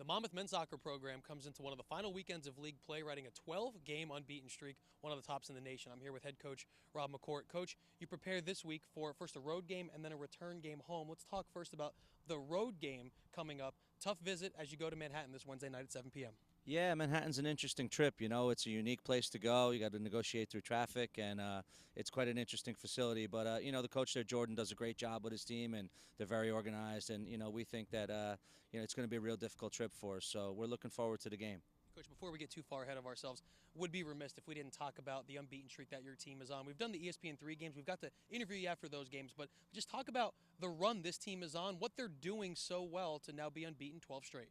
The Monmouth men's soccer program comes into one of the final weekends of league play, riding a 12-game unbeaten streak, one of the tops in the nation. I'm here with head coach Rob McCourt. Coach, you prepared this week for first a road game and then a return game home. Let's talk first about the road game coming up. Tough visit as you go to Manhattan this Wednesday night at 7 p.m. Yeah, Manhattan's an interesting trip. You know, it's a unique place to go. You got to negotiate through traffic, and it's quite an interesting facility. But the coach there, Jordan, does a great job with his team, and they're very organized. And we think that it's going to be a real difficult trip for us. So we're looking forward to the game. Coach, before we get too far ahead of ourselves, would be remiss if we didn't talk about the unbeaten streak that your team is on. We've done the ESPN3 games. We've got to interview you after those games, but just talk about the run this team is on, what they're doing so well to now be unbeaten 12 straight.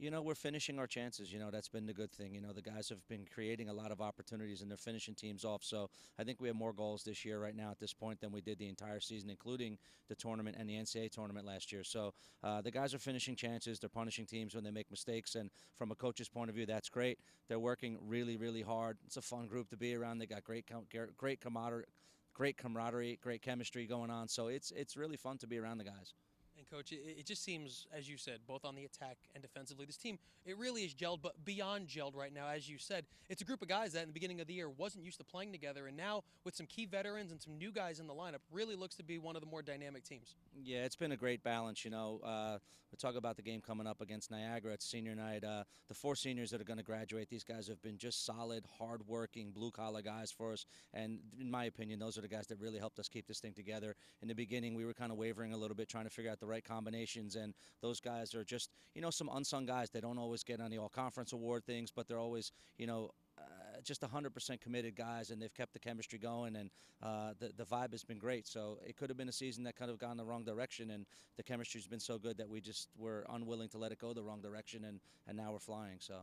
We're finishing our chances. That's been the good thing. The guys have been creating a lot of opportunities, and they're finishing teams off. So I think we have more goals this year right now at this point than we did the entire season, including the tournament and the NCAA tournament last year. So the guys are finishing chances. They're punishing teams when they make mistakes, and from a coach's point of view, that's great. They're working really, really hard. It's a fun group to be around. They got great camaraderie, great chemistry going on. So it's really fun to be around the guys. And, Coach, it just seems, as you said, both on the attack and defensively, this team, it really is gelled, but beyond gelled right now. As you said, it's a group of guys that in the beginning of the year wasn't used to playing together, and now with some key veterans and some new guys in the lineup, really looks to be one of the more dynamic teams. Yeah, it's been a great balance. We talk about the game coming up against Niagara. It's senior night. The 4 seniors that are going to graduate, these guys have been just solid, hard-working, blue-collar guys for us, and in my opinion, those are the guys that really helped us keep this thing together. In the beginning, we were kind of wavering a little bit, trying to figure out the right combinations, and those guys are just some unsung guys. They don't always get on the all-conference award things, but they're always just 100% committed guys, and they've kept the chemistry going, and the vibe has been great. So it could have been a season that could have gone the wrong direction, and the chemistry's been so good that we just were unwilling to let it go the wrong direction, and now we're flying. So.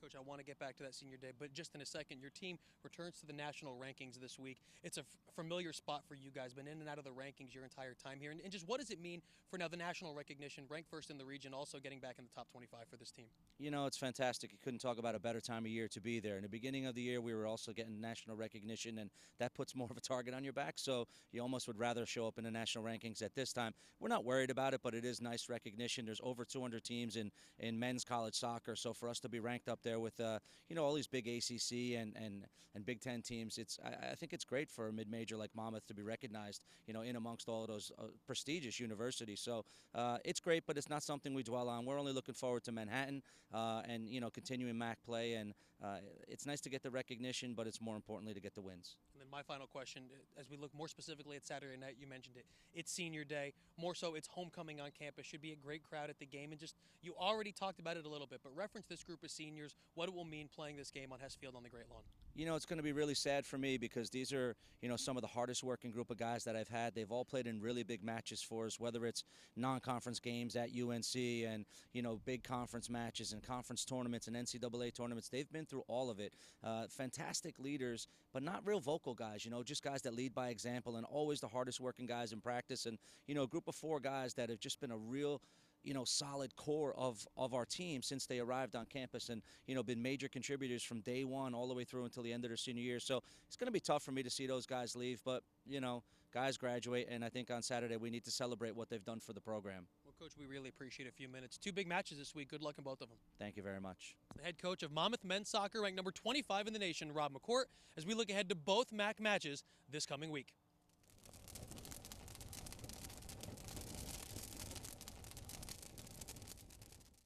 Coach, I want to get back to that senior day, but just in a second, your team returns to the national rankings this week. It's a familiar spot for you guys, been in and out of the rankings your entire time here. And just what does it mean for now the national recognition, ranked first in the region, also getting back in the top 25 for this team? It's fantastic. You couldn't talk about a better time of year to be there. In the beginning of the year, we were also getting national recognition, and that puts more of a target on your back, so you almost would rather show up in the national rankings at this time. We're not worried about it, but it is nice recognition. There's over 200 teams in men's college soccer, so for us to be ranked up there with all these big ACC and Big Ten teams, I think it's great for a mid-major like Monmouth to be recognized, in amongst all of those prestigious universities. So it's great, but it's not something we dwell on. We're only looking forward to Manhattan and continuing MAC play, and it's nice to get the recognition, but it's more importantly to get the wins. And then my final question, as we look more specifically at Saturday night, you mentioned it. It's senior day. More so, it's homecoming on campus. Should be a great crowd at the game. And just, you already talked about it a little bit, but reference this group of seniors, what it will mean playing this game on Hess Field on the Great Lawn. It's going to be really sad for me because these are, some of the hardest working group of guys that I've had. They've all played in really big matches for us, whether it's non-conference games at UNC and, big conference matches and conference tournaments and NCAA tournaments. They've been through all of it. Fantastic leaders, but not real vocal guys, just guys that lead by example, and always the hardest working guys in practice. And, a group of 4 guys that have just been a real solid core of our team since they arrived on campus, and been major contributors from day one all the way through until the end of their senior year. So it's going to be tough for me to see those guys leave, but guys graduate, and I think on Saturday we need to celebrate what they've done for the program. Well, Coach, we really appreciate a few minutes. 2 big matches this week. Good luck in both of them. Thank you very much. The head coach of Monmouth men's soccer, ranked number 25 in the nation, Rob McCourt, as we look ahead to both MAC matches this coming week.